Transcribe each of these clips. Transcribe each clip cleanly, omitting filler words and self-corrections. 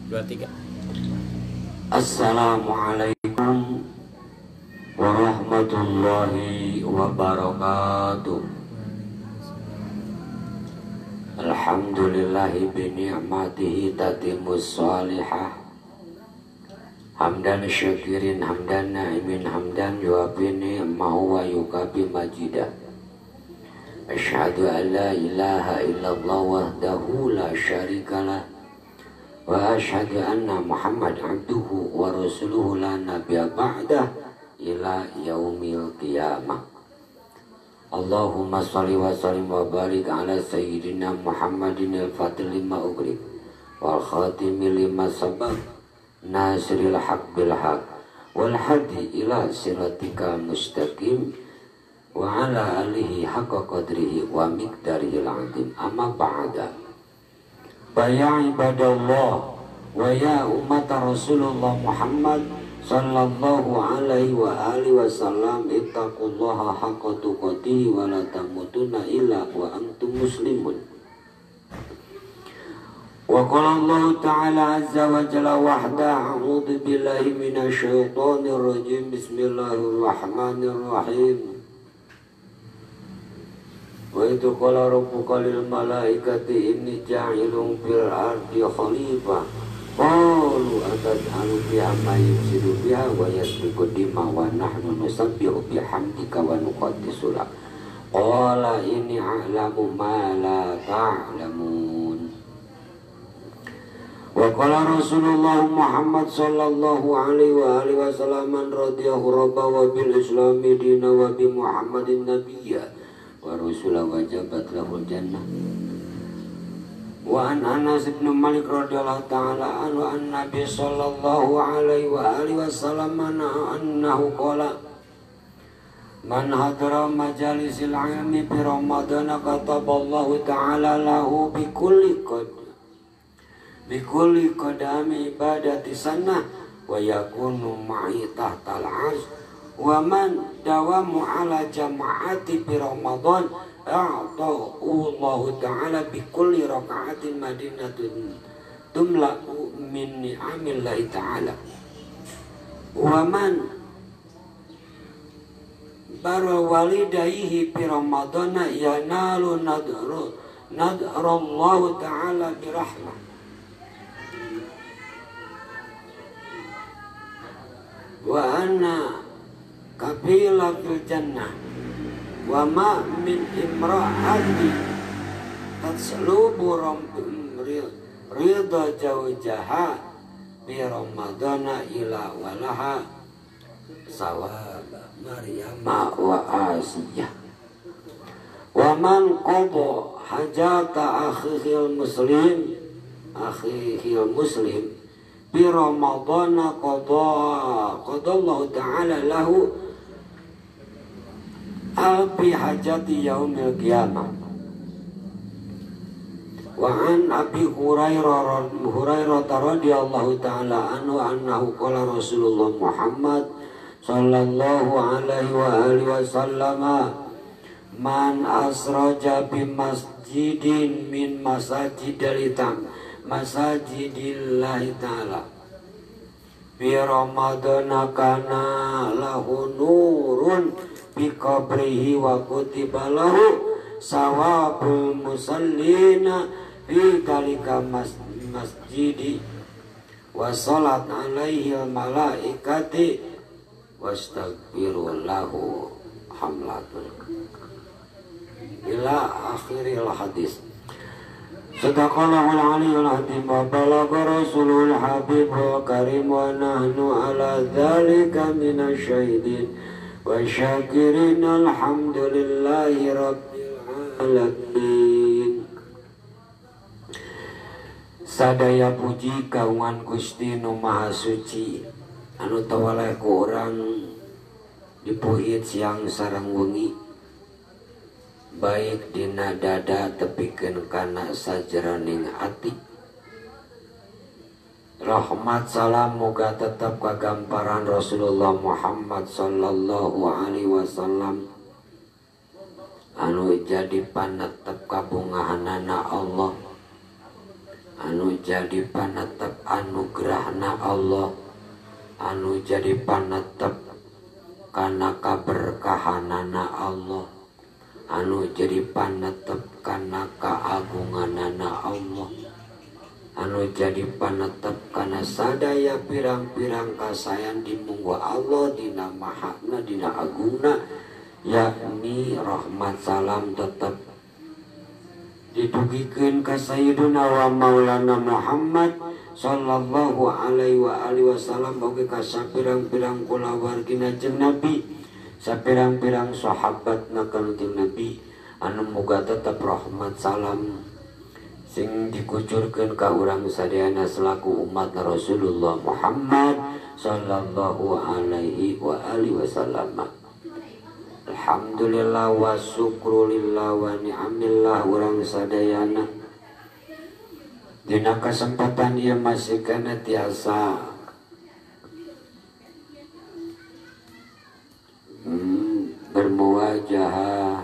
23. Assalamualaikum warahmatullahi wabarakatuh. Alhamdulillahi bini'matihi tatimmus sholihah. Hamdan syakirin, hamdan na'imin, hamdan yuafi ni'mahu wa yukafi majidah. Asyhadu an la ilaha illallah wahdahu la syarikalah, wa asyhadu anna Muhammad abduhu wa rasuluhu la nabiyya ba'dah ila yaumil qiyamah. Allahumma sholli wa sallim wa barik ala sayyidina Muhammadin al-fatih lima ughriq wal khatimi lima sabaq nasiril haq bil haq wal hadi ila siratikal mustaqim wa ala alihi haqqa qadrihi wa miqdarihil azim. Amma ba'da. Ya ibadallah wa ya umat Rasulullah Muhammad sallallahu alaihi wa alihi wasallam, ittaqullaha haqqa tuqatih wa la tamutunna illa wa antum muslimun. Wa qala Allah ta'ala azza wa jalla wahda, a'udzu billahi minasy syaithanir rajim. Bismillahirrahmanirrahim. Wa itu qala rabbuka lil malaikati inni ja'ilun fil ardi khalifah. Qalu ataj'alu fiha man yufsidu fiha wa yasfiku dima wa nahnu nusabbihu bihamdika wa nuqaddisu lak. Qala inni a'lamu ma la ta'lamun. Wa qala Rasulullah Muhammad sallallahu alaihi wa alihi wasallam, man radiyahu rabba wa bil islami dina wa bi Muhammadin nabiyya wa rusula wajabat lahul jannah. Wa an Anas bin Malik radhiyallahu ta'ala anhu an Nabi sallallahu alaihi wa alihi wasallam annahu qala man hadara majalisil ilmi fi Ramadan kataballahu ta'ala lahu bi kulli qadami ibadati sanah wa yakunu ma'i tahtal arsh. Wa man dawamu ala jama'ati fi Ramadan a'ta'allahu ta'ala bi kulli raka'atin madinatun tumla'u min ni'amillahi ta'ala. Wa man bara walidayhi fi Ramadan yanalu nadrallahu ta'ala bi rahmah. Wa anna kabila fil jannah wa ma min imra'ati tatslubu ridha zawjaha bi Ramadana ila walaha sawab Maryam wa Asiyah. Wa man qada hajata akhihil muslim bi Ramadana qadallahu ta'ala lahu albi hajati yaumil qiyamah. Wa an Abi Hurairah radhiyallahu ta'ala anhu annahu qala Rasulullah Muhammad sallallahu alaihi wa alihi wasallam, man asraja bi masjidin min masajidillahi ta'ala bi Ramadana kana lahu nurun bi qabrihi wa kutiba lahu sawabul musallina fi dalika masjidi wa salat alaihi malaikati wastaghfiru lahu hamlatun ila akhiril hadis. Sadaqallahul aliyyul azim wa balagha rasulul habibul karim wa nahnu ala dzalika minasyahidin wa syakirin alhamdulillahi rabbil alamin. Sadaya puji kaungan Gusti Nu Maha Suci anu tawaleh ku urang dipuhit siang sareng wengi, baik dina dada tepikeun kana sajroning ati. Rahmat salam moga tetap kagamparan Rasulullah Muhammad sallallahu alaihi wasallam anu jadi panetep kabungahanana Allah, anu jadi panetep anu anugerahna Allah anu jadi panetep kana kaberkahanana Allah anu jadi panetep kana kaagunganana Allah anu jadi panetep kana sadaya pirang-pirang kasayan di munggu Allah dina mahana dina agungna, yakni rahmat salam tetep didugikeun ka Sayyiduna wa Maulana Muhammad sallallahu alaihi wa alihi wasallam oge ka sapirang-pirang kulawargina jeung Nabi, sapirang-pirang sahabatna kanjeng Nabi anu muga tetep rahmat salam sing dikucurkeun ka urang sadayana selaku umat Rasulullah Muhammad sallallahu alaihi wa alihi wasallam. Alhamdulillah wa syukrulillah wa ni'amillah urang sadayana dina kesempatan ieu masih kana tiasa bermuwajahah,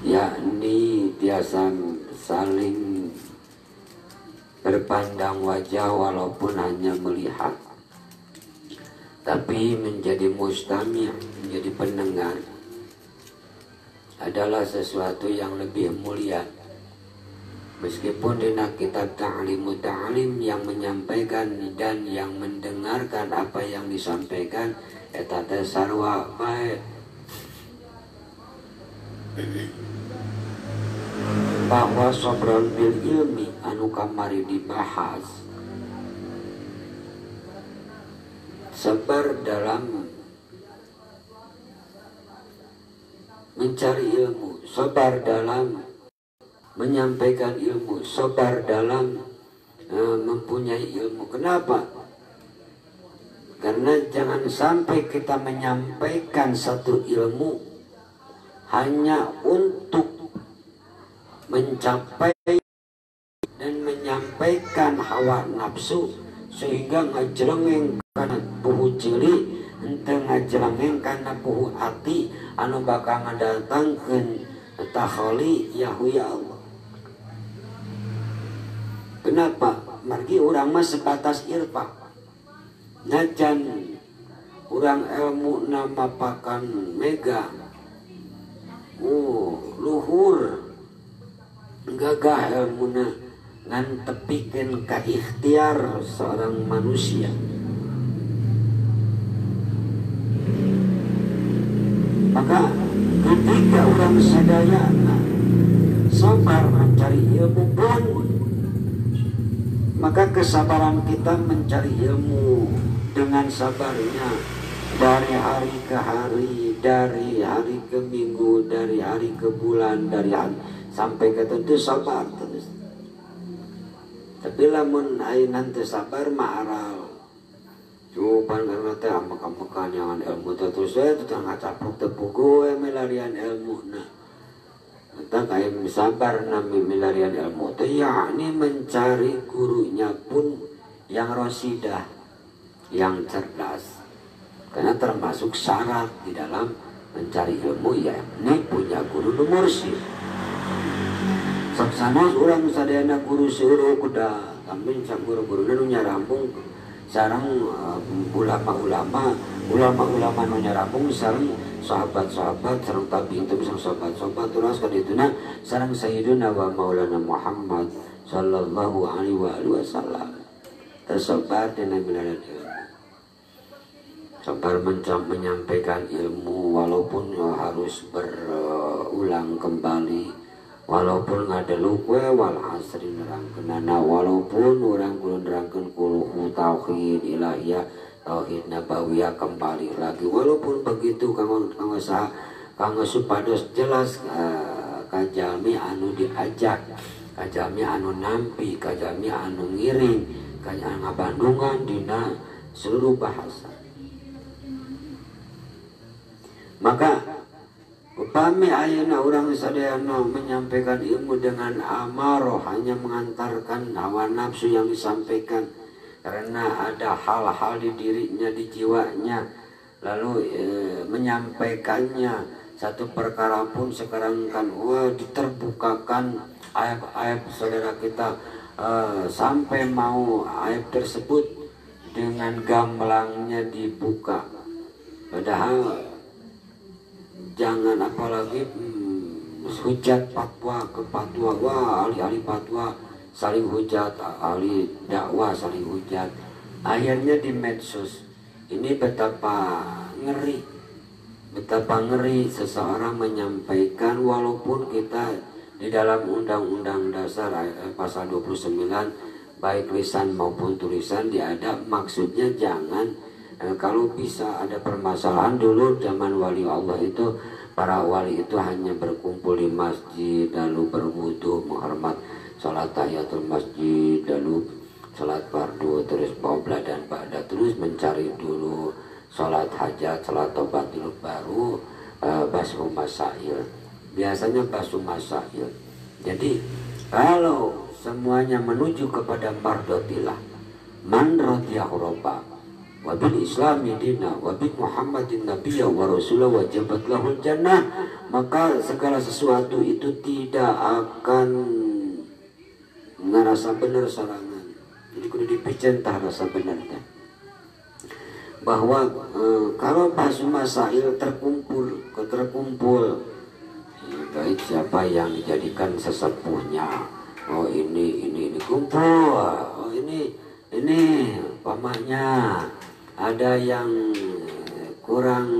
yakni tiasa saling berpandang wajah walaupun hanya melihat, tapi menjadi mustami', menjadi pendengar adalah sesuatu yang lebih mulia. Meskipun dina kitab ta'limu ta'lim yang menyampaikan dan yang mendengarkan apa yang disampaikan eta teh sarwa bae, bahwa sobron bil ilmi anu kamari dibahas sabar dalam mencari ilmu, sabar dalam menyampaikan ilmu, sabar dalam mempunyai ilmu. Kenapa? Karena jangan sampai kita menyampaikan satu ilmu hanya untuk mencapai dan menyampaikan hawa nafsu sehingga ngajelengeng kana puhu cili, henteu ngajelengeng kana puhu hati anu bakal ngadatangkeun takhali yahu ya Allah. Kenapa? Margi urang mah sebatas ilfa. Najan urang ilmu nama pakan mega, luhur gagah ilmuna ngan tepikeun ka ikhtiar seorang manusia. Maka ketika orang sadaya sabar mencari ilmu pun, maka kesabaran kita mencari ilmu dengan sabarnya dari hari ke hari, dari hari ke minggu, dari hari ke bulan, dari hari sampai ke tentu sabar terus. Tapi lamun ayeuna teu sabar ma'aral cuman karena teh amak-amakan yang ilmu terus saya tuh ngacapruk tepugu melarian ilmu nah kita kayak sabar nami melarian ilmu teh yakni mencari gurunya pun yang rosidah, yang cerdas, karena termasuk syarat di dalam mencari ilmu ya ini punya guru mursyid. Saksana urang sadayana guru suruh kuda kami guru-guru nu nyarambung sareng ulama-ulama nu nyarambung sareng sahabat-sahabat sareng tabi'in teh sareng sahabat-sahabat terus kadituna sareng Sayyiduna wa Maulana Muhammad sallallahu alaihi wasallam. Tersabar dina milarian ilmu, sabar menyampaikan ilmu walaupun harus berulang kembali, walaupun ngadeluk we wal asri nerangkeunana, walaupun urang kudu nerangkeun kuluhu tauhid ilahiyah tauhid nabawiyah kembali lagi, walaupun begitu kanggo saha kanggo supados jelas kajami anu diajak, kajami anu nampi, kajami anu ngiring, kajami ngabandungan dina seluruh bahasa. Maka upami ayeuna urang sadayana menyampaikan ilmu dengan amaroh, hanya mengantarkan hawa nafsu yang disampaikan karena ada hal-hal di dirinya, di jiwanya, lalu menyampaikannya satu perkara pun sekarang kan diterbukakan aib-aib saudara kita, sampai mau aib tersebut dengan gamblangnya dibuka, padahal jangan apalagi hujat fatwa ke fatwa, wah ahli-ahli fatwa saling hujat, ahli dakwah saling hujat. Akhirnya di medsos ini betapa ngeri seseorang menyampaikan, walaupun kita di dalam Undang-Undang Dasar pasal 29 baik lisan maupun tulisan diadab, maksudnya jangan kalau bisa ada permasalahan. Dulu zaman wali Allah itu, para wali itu hanya berkumpul di masjid, lalu berwudu, menghormat sholat tahiyatul masjid, lalu sholat fardu, terus qoblah dan ba'da, terus mencari dulu sholat hajat, sholat tobat dulu, baru basuh masail. Biasanya basuh masail. Jadi kalau semuanya menuju kepada mardotillah, man radiyahu rabbah wa bil islami dina wa bi muhammadin nabiyya wa rasulah wajabat lahul jannah, maka segala sesuatu itu tidak akan ngerasa benar sorangan. Jadi kudu dipicen tah rasa benarnya, bahwa kalau basuh masail terkumpul baik siapa yang dijadikan sesepuhnya, oh ini kumpul, oh ini pamannya ada yang kurang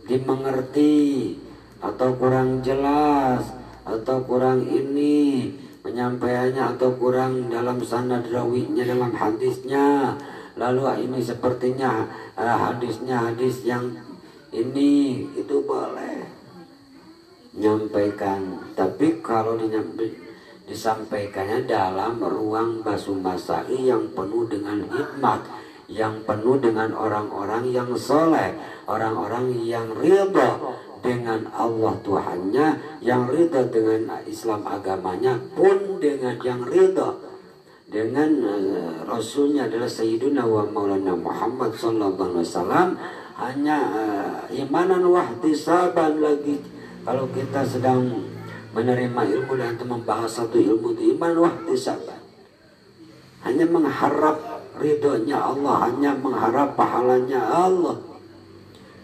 dimengerti atau kurang jelas atau kurang ini penyampaiannya, atau kurang dalam sanad rawinya, dalam hadisnya, lalu ini sepertinya hadisnya hadis yang ini, itu boleh nyampaikan. Tapi kalau disampaikannya dalam ruang basuh masail yang penuh dengan hikmat, yang penuh dengan orang-orang yang soleh, orang-orang yang ridha dengan Allah Tuhannya, yang ridha dengan Islam agamanya, pun dengan yang ridha dengan Rasulnya adalah Sayyiduna wa Maulana Muhammad sallallahu alaihi wasallam, hanya imanan wahtisaban. Lagi kalau kita sedang menerima ilmu dan membahas satu ilmu itu iman wahtisaban, hanya mengharap ridhonya Allah, hanya mengharap pahalanya Allah,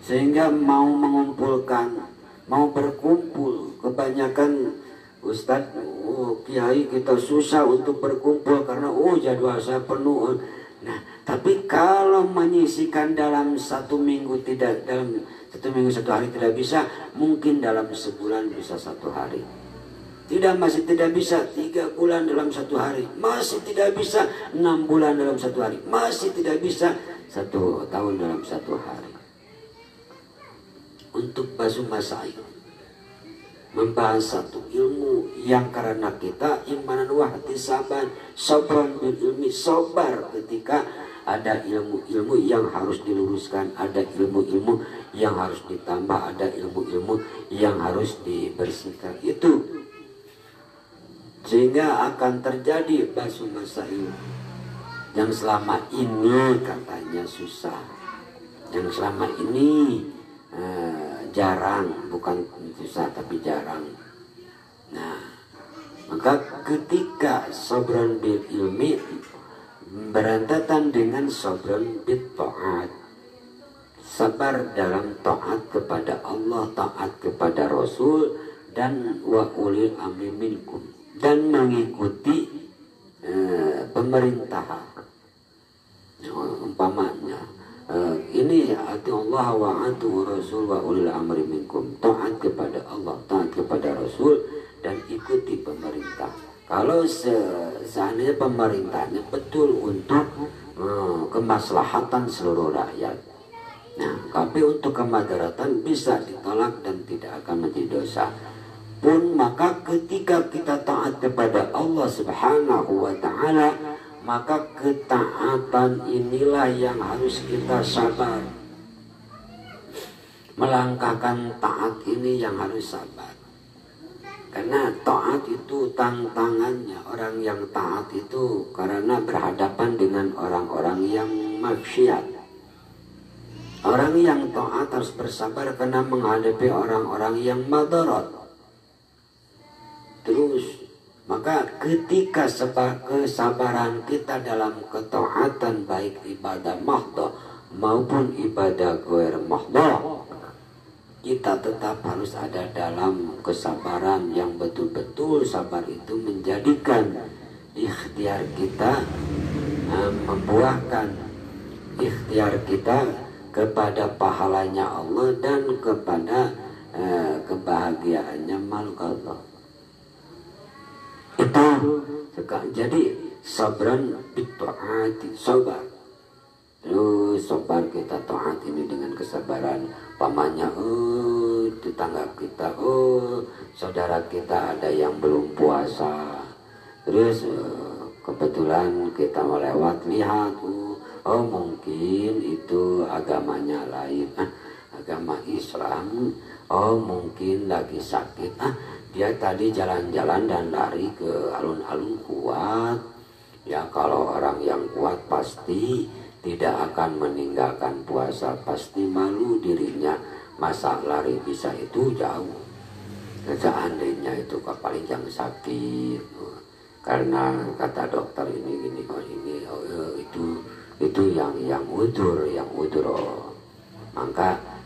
sehingga mau mengumpulkan, mau berkumpul. Kebanyakan ustadz, kiai kita susah untuk berkumpul karena jadwal saya penuh. Nah, tapi kalau menyisikan dalam satu minggu, tidak dalam satu minggu satu hari tidak bisa, mungkin dalam sebulan bisa satu hari. Masih tidak bisa 3 bulan dalam satu hari, masih tidak bisa 6 bulan dalam satu hari, masih tidak bisa 1 tahun dalam satu hari. Untuk basuh masail, membahas satu ilmu yang karena kita imanan wahtisaban, sabran bil ilmi, sabar ketika ada ilmu-ilmu yang harus diluruskan, ada ilmu-ilmu yang harus ditambah, ada ilmu-ilmu yang harus dibersihkan. Itu sehingga akan terjadi basuh masail yang selama ini katanya susah, yang selama ini jarang, bukan susah tapi jarang. Nah, maka ketika sabran bil ilmi berantatan dengan sabran bil ta'at, sabar dalam taat kepada Allah, taat kepada Rasul, dan wa ulil amri minkum, dan mengikuti pemerintahan. Umpamanya ini ati Allah wa atu Rasul wa ulil amri minkum, taat kepada Allah, taat kepada Rasul, dan ikuti pemerintah. Kalau seandainya pemerintahnya betul untuk kemaslahatan seluruh rakyat, nah, tapi untuk kemadaratan bisa ditolak dan tidak akan menjadi dosa pun. Maka ketika kita taat kepada Allah Subhanahu wa ta'ala, maka ketaatan inilah yang harus kita sabar. Melangkahkan taat ini yang harus sabar, karena taat itu tantangannya. Orang yang taat itu karena berhadapan dengan orang-orang yang maksiat. Orang yang taat harus bersabar karena menghadapi orang-orang yang madarat. Terus Maka ketika kesabaran kita dalam ketaatan baik ibadah mahdhah maupun ibadah ghair mahdhah, kita tetap harus ada dalam kesabaran yang betul-betul sabar itu menjadikan ikhtiar kita membuahkan ikhtiar kita kepada pahalanya Allah dan kepada kebahagiaannya makhluk Allah. Itu jadi sabran bitaati, sabar. Terus sabar kita taat ini dengan kesabaran. Pamannya, tetangga kita, saudara kita ada yang belum puasa. Terus kebetulan kita melewat lihat, mungkin itu agamanya lain, agama Islam. Mungkin lagi sakit, dia tadi jalan-jalan dan lari ke alun-alun kuat. Ya kalau orang yang kuat pasti tidak akan meninggalkan puasa, pasti malu dirinya, masa lari bisa itu jauh. Seandainya itu paling yang sakit, karena kata dokter ini itu yang udur. Maka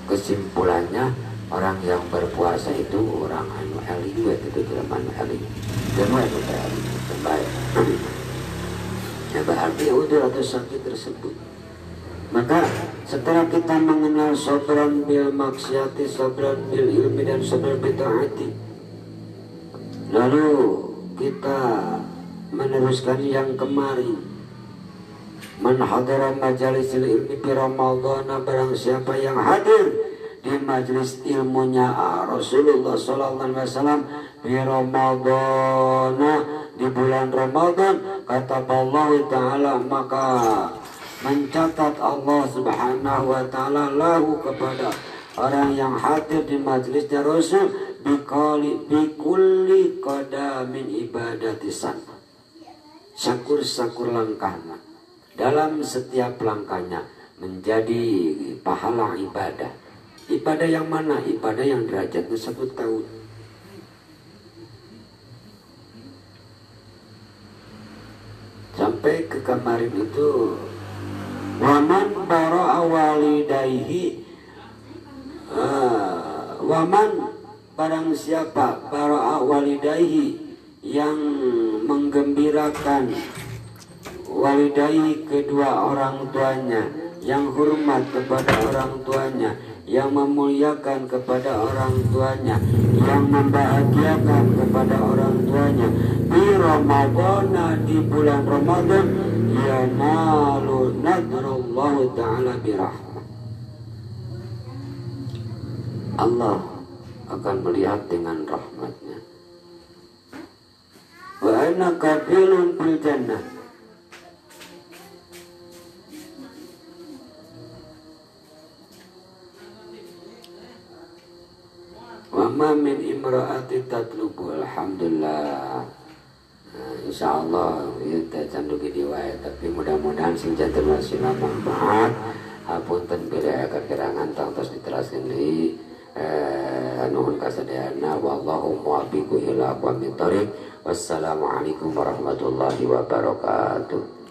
kesimpulannya orang yang berpuasa itu orang eling itu jelema eling. Jelema itu baik. Ya berarti udah atau sakit tersebut. Maka setelah kita mengenal sabran bil maksiati, sabran bil ilmi dan sabran bil taati, lalu kita meneruskan yang kemarin. Man hadara majalisil ilmi bi Ramadan, barang siapa yang hadir di majelis ilmunya Rasulullah sallallahu alaihi wasallam di Ramadan, di bulan Ramadan, kata Allah Ta'ala, maka mencatat Allah Subhanahu wa Ta'ala lahu kepada orang yang hadir di majelisnya Rasul bikulli qadamin ibadatisan, sakur langkahnya, dalam setiap langkahnya menjadi pahala ibadah. Ibadah yang mana? Ibadah yang derajatnya 1 tahun. Sampai ke kemarin itu, waman bara'a walidayhi, waman barang siapa bara'a walidayhi yang menggembirakan walidayhi kedua orang tuanya, yang hormat kepada orang tuanya, yang memuliakan kepada orang tuanya, yang membahagiakan kepada orang tuanya di Ramadan, di bulan Ramadan, yanalu nadrullahu ta'ala birahmah, Allah akan melihat dengan rahmatnya. Wa ana kafilun bil jannah, wa min imra'ati tatlubu. Alhamdulillah, insyaallah kita canduki diwae, tapi mudah-mudahan sing janten wasila manfaat. Hapunten beda kekirangan tangtos diteraskeun deui. Nuhun kasadayana, wallahu muwaffiq ila aqwamit thoriq. Wassalamualaikum warahmatullahi wabarakatuh.